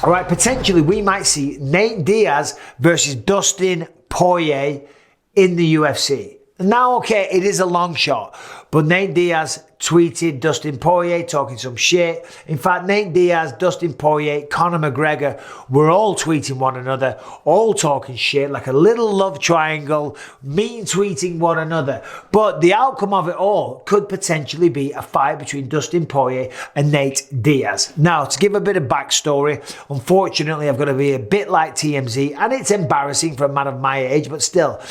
All right, potentially we might see Nate Diaz versus Dustin Poirier in the UFC. Now, okay, it is a long shot, but Nate Diaz tweeted Dustin Poirier talking some shit. In fact, Nate Diaz, Dustin Poirier, Conor McGregor were all tweeting one another, all talking shit, like a little love triangle, mean tweeting one another. But the outcome of it all could potentially be a fight between Dustin Poirier and Nate Diaz. Now, to give a bit of backstory, unfortunately, I've got to be a bit like TMZ, and it's embarrassing for a man of my age, but still,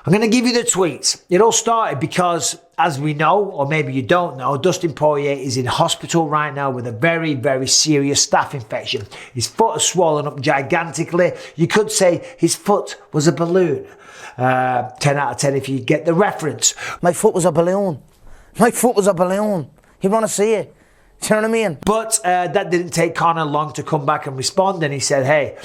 I'm going to give you the tweets. It all started because, as we know, or maybe you don't know, Dustin Poirier is in hospital right now with a very, very serious staph infection. His foot has swollen up gigantically. You could say his foot was a balloon. 10 out of 10 if you get the reference. My foot was a balloon. My foot was a balloon. You want to see it? Do you know what I mean? But that didn't take Conor long to come back and respond, and he said, hey,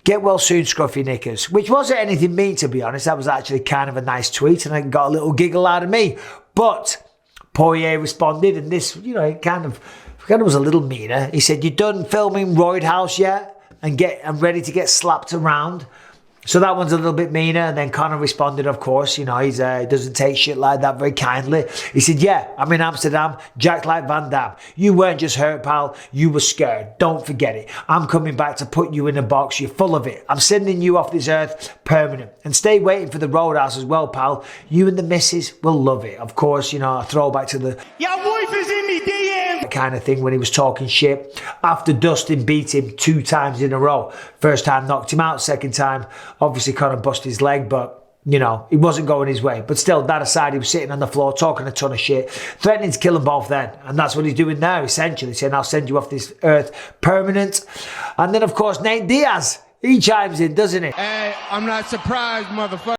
get well soon, scruffy knickers. Which wasn't anything mean, to be honest. That was actually kind of a nice tweet, and it got a little giggle out of me. But Poirier responded, and this, it kind of was a little meaner. He said, you done filming Roadhouse yet? And I'm ready to get slapped around. So that one's a little bit meaner. And then Conor responded, of course, he doesn't take shit like that very kindly. He said, yeah, I'm in Amsterdam, jacked like Van Damme. You weren't just hurt, pal. You were scared. Don't forget it. I'm coming back to put you in a box. You're full of it. I'm sending you off this earth permanent. And stay waiting for the Roadhouse as well, pal. You and the missus will love it. Of course, a throwback to the your wife is in me DM kind of thing when he was talking shit after Dustin beat him 2 times in a row. First time knocked him out, second time obviously Conor busted his leg, but he wasn't going his way. But still, that aside, he was sitting on the floor talking a ton of shit, threatening to kill them both then. And that's what he's doing now, essentially, saying, I'll send you off this earth permanent. And then, of course, Nate Diaz, he chimes in, doesn't he? Hey, I'm not surprised, motherfucker.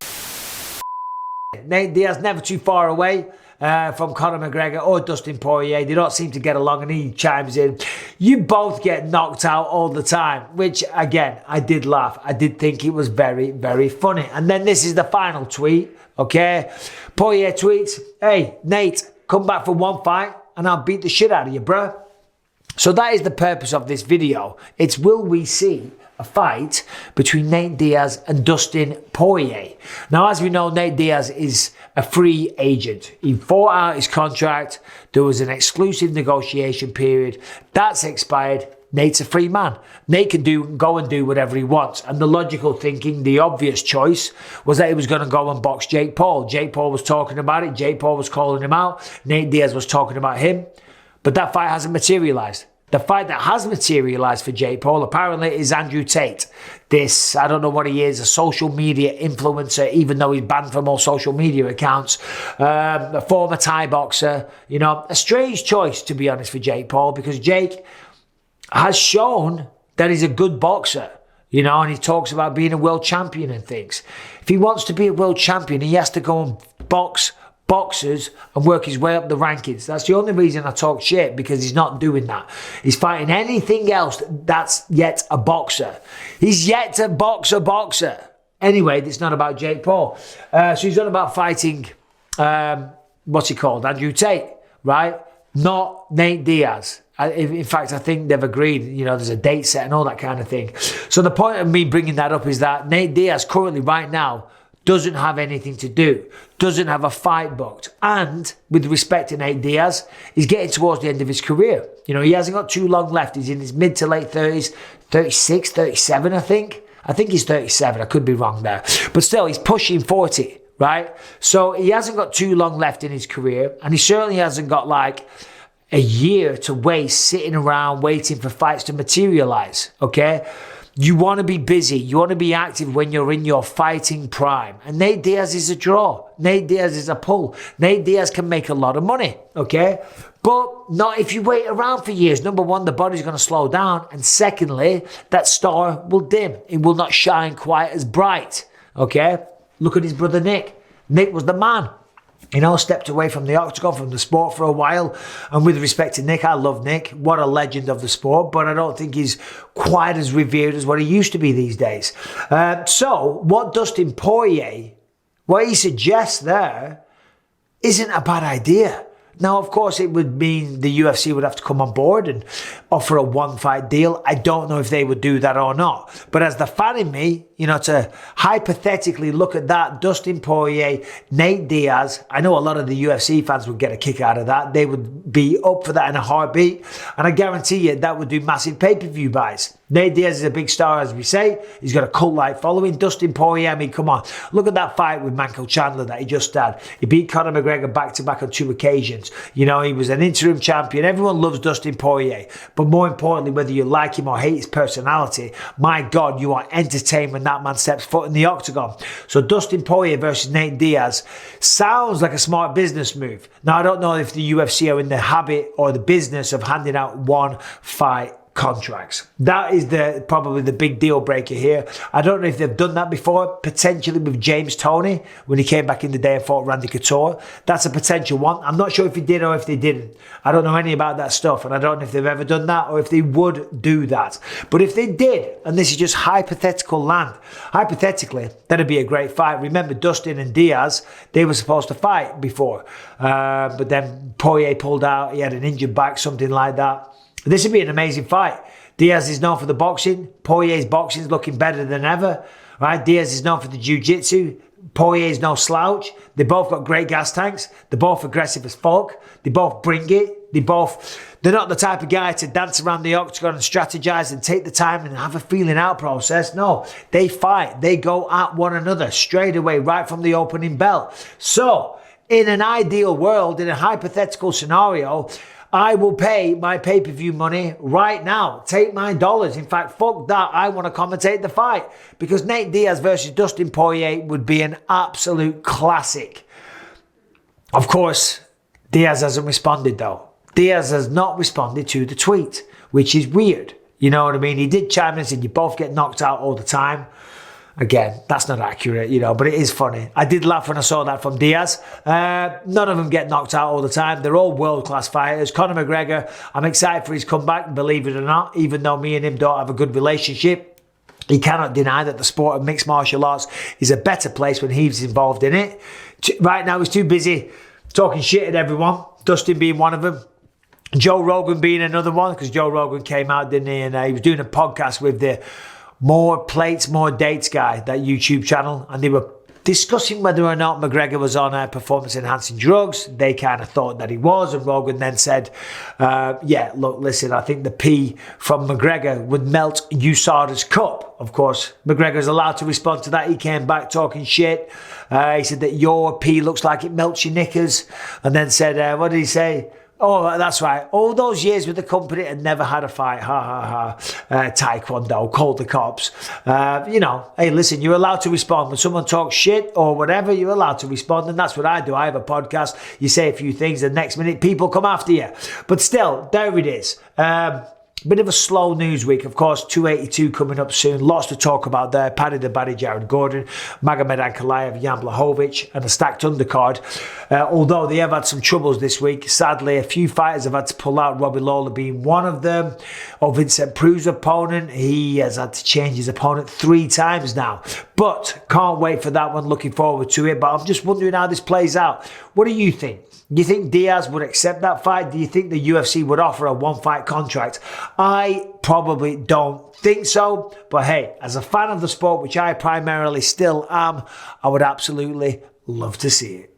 Nate Diaz never too far away from Conor McGregor or Dustin Poirier. They don't seem to get along, and he chimes in, you both get knocked out all the time, which again, I did laugh. I did think it was very, very funny. And then this is the final tweet, okay? Poirier tweets, hey, Nate, come back for one fight and I'll beat the shit out of you, bruh. So that is the purpose of this video. It's will we see a fight between Nate Diaz and Dustin Poirier. Now, as we know, Nate Diaz is a free agent. He fought out his contract. There was an exclusive negotiation period. That's expired. Nate's a free man. Nate can go and do whatever he wants. And the logical thinking, the obvious choice, was that he was going to go and box Jake Paul. Jake Paul was talking about it. Jake Paul was calling him out. Nate Diaz was talking about him. But that fight hasn't materialized. The fight that has materialized for Jake Paul apparently is Andrew Tate. This, I don't know what he is, a social media influencer, even though he's banned from all social media accounts. A former Thai boxer. A strange choice, to be honest, for Jake Paul, because Jake has shown that he's a good boxer. And he talks about being a world champion and things. If he wants to be a world champion, he has to go and box boxers and work his way up the rankings. That's the only reason I talk shit, because he's not doing that. He's fighting anything else that's yet a boxer. He's yet to box a boxer. Anyway, it's not about Jake Paul. So he's on about fighting, what's he called? Andrew Tate, right? Not Nate Diaz. In fact, I think they've agreed, there's a date set and all that kind of thing. So the point of me bringing that up is that Nate Diaz currently right now doesn't have anything to do, doesn't have a fight booked. And with respect to Nate Diaz, he's getting towards the end of his career. He hasn't got too long left. He's in his mid to late 30s, 36, 37, I think. I think he's 37. I could be wrong there. But still, he's pushing 40, right? So he hasn't got too long left in his career. And he certainly hasn't got like a year to waste sitting around waiting for fights to materialize, okay? You want to be busy. You want to be active when you're in your fighting prime. And Nate Diaz is a draw. Nate Diaz is a pull. Nate Diaz can make a lot of money, okay? But not if you wait around for years. Number one, the body's going to slow down. And secondly, that star will dim. It will not shine quite as bright, okay? Look at his brother Nick. Nick was the man. Stepped away from the octagon, from the sport for a while. And with respect to Nick, I love Nick. What a legend of the sport. But I don't think he's quite as revered as what he used to be these days. So what Dustin Poirier, what he suggests there, isn't a bad idea. Now, of course, it would mean the UFC would have to come on board and offer a one-fight deal. I don't know if they would do that or not. But as the fan in me, you know, to hypothetically look at that, Dustin Poirier, Nate Diaz, I know a lot of the UFC fans would get a kick out of that. They would be up for that in a heartbeat. And I guarantee you that would do massive pay-per-view buys. Nate Diaz is a big star, as we say. He's got a cult-like following. Dustin Poirier, I mean, come on. Look at that fight with Manco Chandler that he just had. He beat Conor McGregor back-to-back on 2 occasions. You know, he was an interim champion. Everyone loves Dustin Poirier. But more importantly, whether you like him or hate his personality, my God, you are entertained when that man steps foot in the octagon. So Dustin Poirier versus Nate Diaz sounds like a smart business move. Now, I don't know if the UFC are in the habit or the business of handing out one-fight contracts. That is probably the big deal breaker here. I don't know if they've done that before, potentially with James Toney when he came back in the day and fought Randy Couture. That's a potential one. I'm not sure if he did or if they didn't. I don't know any about that stuff, and I don't know if they've ever done that or if they would do that. But if they did, and this is just hypothetical land, hypothetically, that'd be a great fight. Remember, Dustin and Diaz, they were supposed to fight before, but then Poirier pulled out. He had an injured back, something like that. This would be an amazing fight. Diaz is known for the boxing. Poirier's boxing is looking better than ever. Right? Diaz is known for the jiu-jitsu. Poirier is no slouch. They both got great gas tanks. They're both aggressive as fuck. They both bring it. They're not the type of guy to dance around the octagon and strategize and take the time and have a feeling out process. No, they fight. They go at one another straight away, right from the opening bell. So, in an ideal world, in a hypothetical scenario, I will pay my pay-per-view money right now. Take my dollars. In fact, fuck that. I want to commentate the fight because Nate Diaz versus Dustin Poirier would be an absolute classic. Of course, Diaz hasn't responded though. Diaz has not responded to the tweet, which is weird. You know what I mean? He did chime in and said, you both get knocked out all the time. Again, that's not accurate, you know, but it is funny. I did laugh when I saw that from Diaz. None of them get knocked out all the time. They're all world-class fighters. Conor McGregor, I'm excited for his comeback, believe it or not, even though me and him don't have a good relationship. He cannot deny that the sport of mixed martial arts is a better place when he's involved in it. Right now, he's too busy talking shit at everyone, Dustin being one of them. Joe Rogan being another one, because Joe Rogan came out, didn't he? And he was doing a podcast with the More Plates, More Dates guy, that YouTube channel, and they were discussing whether or not McGregor was on performance-enhancing drugs. They kind of thought that he was, and Rogan then said, yeah, look, listen, I think the pee from McGregor would melt USADA's cup. Of course, McGregor's allowed to respond to that. He came back talking shit. He said that your pee looks like it melts your knickers, and then said, what did he say? Oh, that's right. All those years with the company and never had a fight. Ha, ha, ha. Taekwondo, called the cops. You know, hey, listen, you're allowed to respond. When someone talks shit or whatever, you're allowed to respond. And that's what I do. I have a podcast. You say a few things, the next minute people come after you. But still, there it is. Bit of a slow news week, of course. 282 coming up soon. Lots to talk about there. Paddy the Baddy, Jared Gordon, Magomed Ankalaev, Jan Blachowicz, and a stacked undercard. Although they have had some troubles this week. Sadly, a few fighters have had to pull out, Robbie Lawler being one of them. Or Vincent Pru's opponent. He has had to change his opponent 3 times now. But can't wait for that one. Looking forward to it. But I'm just wondering how this plays out. What do you think? Do you think Diaz would accept that fight? Do you think the UFC would offer a one-fight contract? I probably don't think so. But hey, as a fan of the sport, which I primarily still am, I would absolutely love to see it.